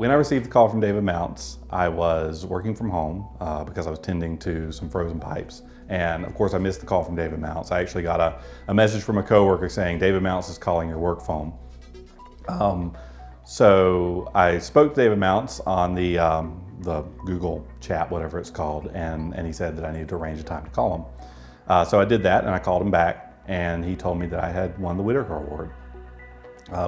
when I received the call from David Mounts, I was working from home because I was tending to some frozen pipes. And of course I missed the call from David Mounts. I actually got a message from a coworker saying, David Mounts is calling your work phone. So I spoke to David Mounts on the Google chat, whatever it's called, and he said that I needed to arrange a time to call him. So I did that, and I called him back, and he told me that I had won the Whitaker Award,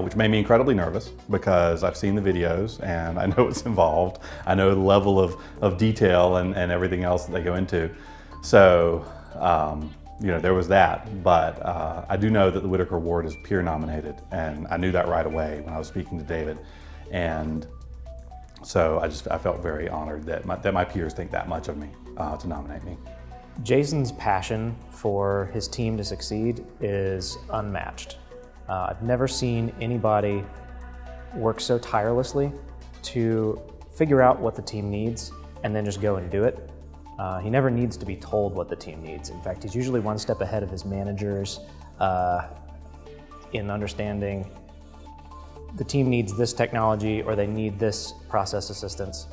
which made me incredibly nervous because I've seen the videos and I know what's involved. I know the level of detail and everything else that they go into. So, you know, there was that, but I do know that the Whitaker Award is peer nominated, and I knew that right away when I was speaking to David. And so I felt very honored that my peers think that much of me to nominate me. Jason's passion for his team to succeed is unmatched. I've never seen anybody work so tirelessly to figure out what the team needs and then just go and do it. He never needs to be told what the team needs. In fact, he's usually one step ahead of his managers in understanding the team needs this technology or they need this process assistance,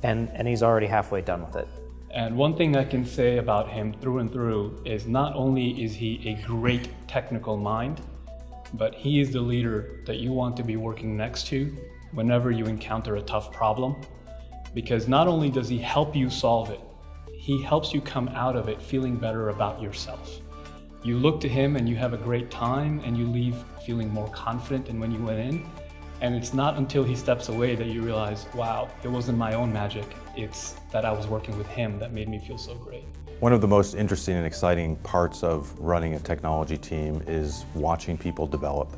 and he's already halfway done with it. And one thing I can say about him through and through is not only is he a great technical mind, but he is the leader that you want to be working next to whenever you encounter a tough problem. Because not only does he help you solve it, he helps you come out of it feeling better about yourself. You look to him and you have a great time and you leave feeling more confident than when you went in. And it's not until he steps away that you realize, wow, it wasn't my own magic. It's that I was working with him that made me feel so great. One of the most interesting and exciting parts of running a technology team is watching people develop.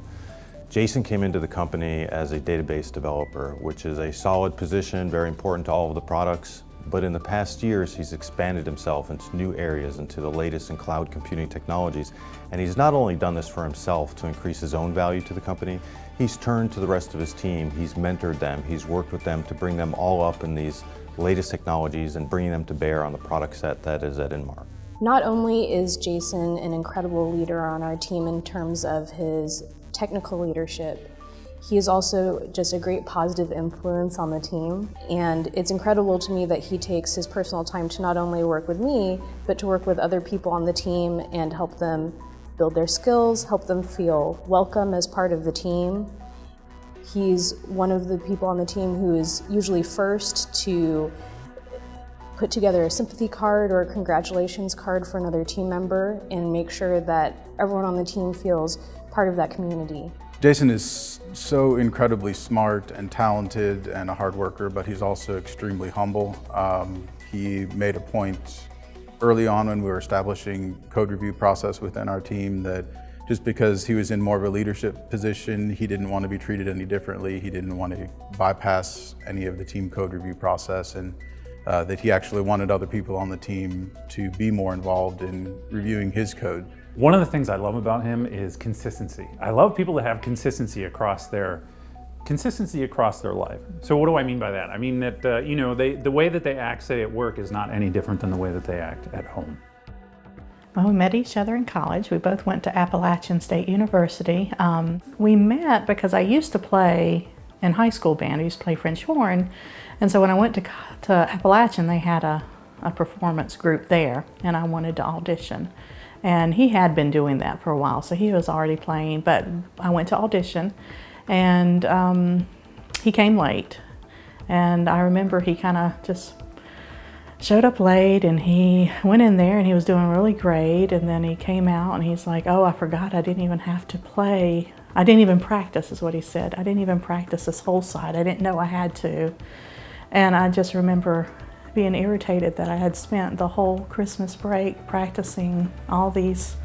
Jason came into the company as a database developer, which is a solid position, very important to all of the products. But in the past years, he's expanded himself into new areas, into the latest in cloud computing technologies. And he's not only done this for himself to increase his own value to the company, he's turned to the rest of his team, he's mentored them, he's worked with them to bring them all up in these latest technologies and bringing them to bear on the product set that is at Inmar. Not only is Jason an incredible leader on our team in terms of his technical leadership, he is also just a great positive influence on the team. And it's incredible to me that he takes his personal time to not only work with me, but to work with other people on the team and help them build their skills, help them feel welcome as part of the team. He's one of the people on the team who is usually first to put together a sympathy card or a congratulations card for another team member and make sure that everyone on the team feels part of that community. Jason is so incredibly smart and talented and a hard worker, but he's also extremely humble. He made a point early on when we were establishing code review process within our team that just because he was in more of a leadership position, he didn't want to be treated any differently. He didn't want to bypass any of the team code review process, and that he actually wanted other people on the team to be more involved in reviewing his code. One of the things I love about him is consistency. I love people that have consistency across their life. So what do I mean by that? I mean that you know, the way that they act, say, at work is not any different than the way that they act at home. Well, we met each other in college. We both went to Appalachian State University. We met because I used to play in high school band. I used to play French horn. And so when I went to Appalachian, they had a performance group there, and I wanted to audition. And he had been doing that for a while, so he was already playing, but I went to audition, and he came late. And I remember he kind of just showed up late, and he went in there and he was doing really great, and then he came out and he's like, oh, I forgot I didn't even have to play. I didn't even practice, is what he said. I didn't even practice this whole side. I didn't know I had to. And I just remember being irritated that I had spent the whole Christmas break practicing all these,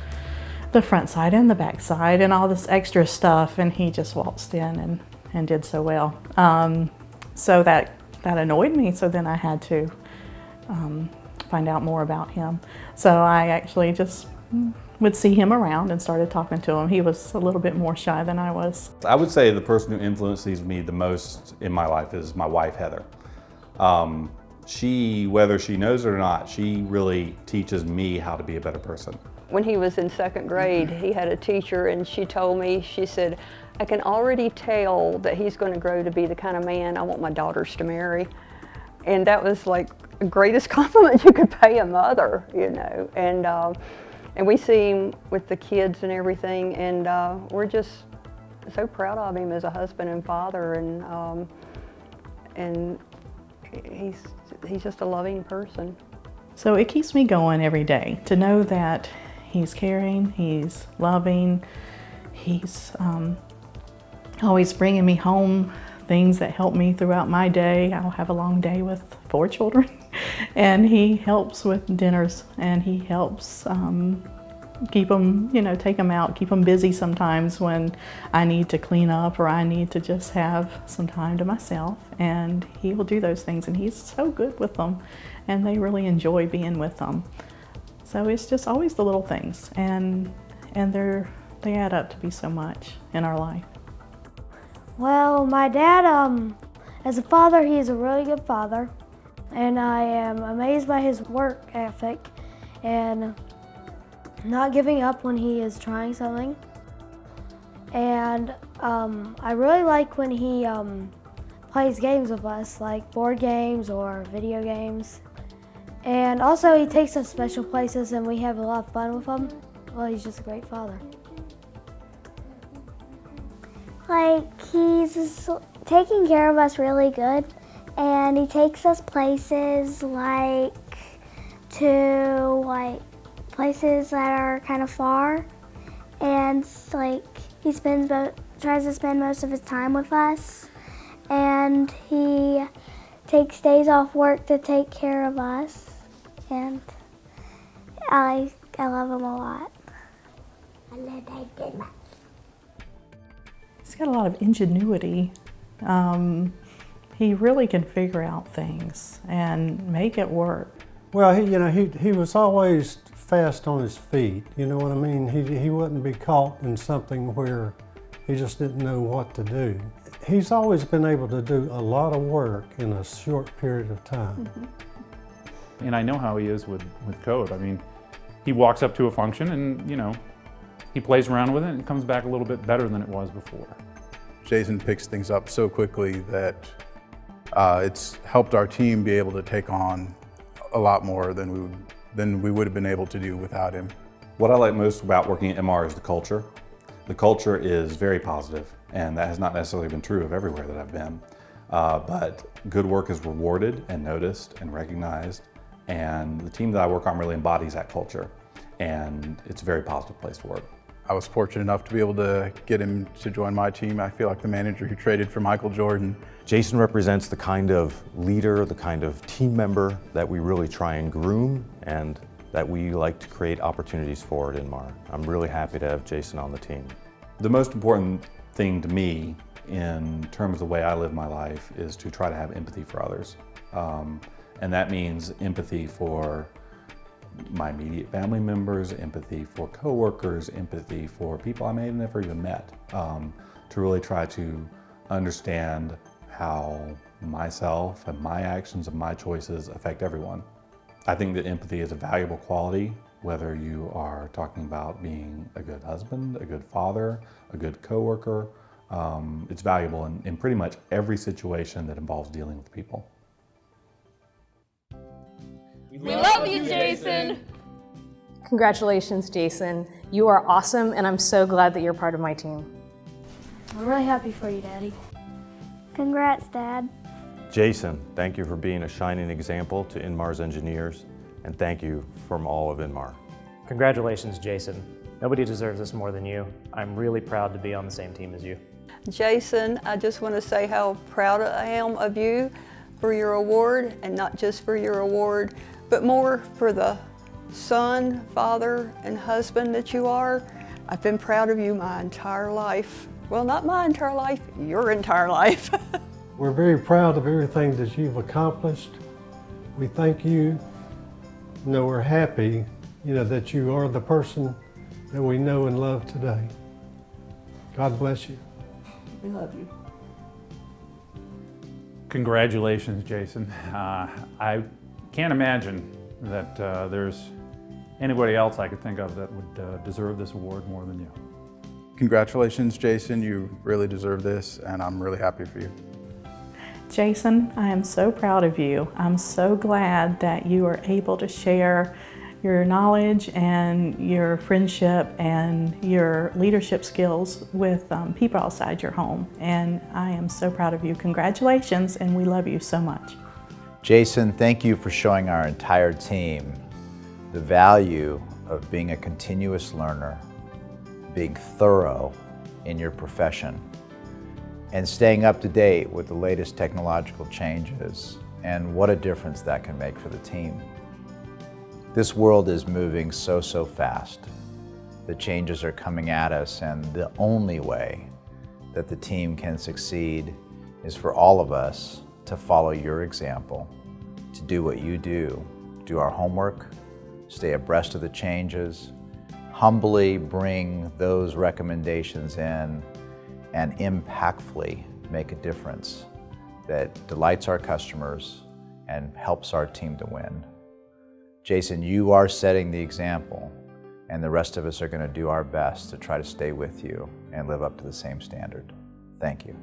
the front side and the back side and all this extra stuff, and he just waltzed in and did so well. So that annoyed me, so then I had to find out more about him. So I actually just would see him around and started talking to him. He was a little bit more shy than I was. I would say the person who influences me the most in my life is my wife, Heather. she, whether she knows it or not, she really teaches me how to be a better person. When he was in 2nd grade, he had a teacher, and she told me, she said, I can already tell that he's going to grow to be the kind of man I want my daughters to marry. And that was like the greatest compliment you could pay a mother, you know. And we see him with the kids and everything, and we're just so proud of him as a husband and father, and he's just a loving person. So it keeps me going every day to know that he's caring, he's loving, he's always bringing me home things that help me throughout my day. I'll have a long day with 4 children, and he helps with dinners, and he helps keep them, you know, take them out, keep them busy sometimes when I need to clean up or I need to just have some time to myself, and he will do those things, and he's so good with them, and they really enjoy being with them. So it's just always the little things, and they add up to be so much in our life. Well, my dad, as a father, he is a really good father, and I am amazed by his work ethic and not giving up when he is trying something. And I really like when he plays games with us, like board games or video games. And also he takes us special places and we have a lot of fun with him. Well, he's just a great father. Like, he's taking care of us really good, and he takes us places like places that are kind of far, and like he tries to spend most of his time with us, and he takes days off work to take care of us, and I love him a lot. I love that much. He's got a lot of ingenuity. He really can figure out things and make it work. Well, he was always fast on his feet, you know what I mean? He wouldn't be caught in something where he just didn't know what to do. He's always been able to do a lot of work in a short period of time. Mm-hmm. And I know how he is with code. I mean, he walks up to a function and, you know, he plays around with it and it comes back a little bit better than it was before. Jason picks things up so quickly that it's helped our team be able to take on a lot more than we would have been able to do without him. What I like most about working at Inmar is the culture. The culture is very positive, and that has not necessarily been true of everywhere that I've been. But good work is rewarded and noticed and recognized, and the team that I work on really embodies that culture, and it's a very positive place to work. I was fortunate enough to be able to get him to join my team. I feel like the manager who traded for Michael Jordan. Jason represents the kind of leader, the kind of team member that we really try and groom and that we like to create opportunities for at Inmar. I'm really happy to have Jason on the team. The most important thing to me in terms of the way I live my life is to try to have empathy for others. And that means empathy for my immediate family members, empathy for coworkers, empathy for people I may have never even met, to really try to understand how myself and my actions and my choices affect everyone. I think that empathy is a valuable quality, whether you are talking about being a good husband, a good father, a good coworker. It's valuable in pretty much every situation that involves dealing with people. We love you, Jason! Congratulations, Jason. You are awesome, and I'm so glad that you're part of my team. I'm really happy for you, Daddy. Congrats, Dad. Jason, thank you for being a shining example to Inmar's engineers, and thank you from all of Inmar. Congratulations, Jason. Nobody deserves this more than you. I'm really proud to be on the same team as you. Jason, I just want to say how proud I am of you for your award, and not just for your award, but more for the son, father, and husband that you are. I've been proud of you my entire life. Well, not my entire life, your entire life. We're very proud of everything that you've accomplished. We thank you. We're happy, that you are the person that we know and love today. God bless you. We love you. Congratulations, Jason. I can't imagine that there's anybody else I could think of that would deserve this award more than you. Congratulations, Jason. You really deserve this, and I'm really happy for you. Jason, I am so proud of you. I'm so glad that you are able to share your knowledge and your friendship and your leadership skills with people outside your home. And I am so proud of you. Congratulations, and we love you so much. Jason, thank you for showing our entire team the value of being a continuous learner, being thorough in your profession, and staying up to date with the latest technological changes, and what a difference that can make for the team. This world is moving so fast. The changes are coming at us, and the only way that the team can succeed is for all of us to follow your example, to do what you do our homework, stay abreast of the changes, humbly bring those recommendations in, and impactfully make a difference that delights our customers and helps our team to win. Jason, you are setting the example, and the rest of us are going to do our best to try to stay with you and live up to the same standard. Thank you.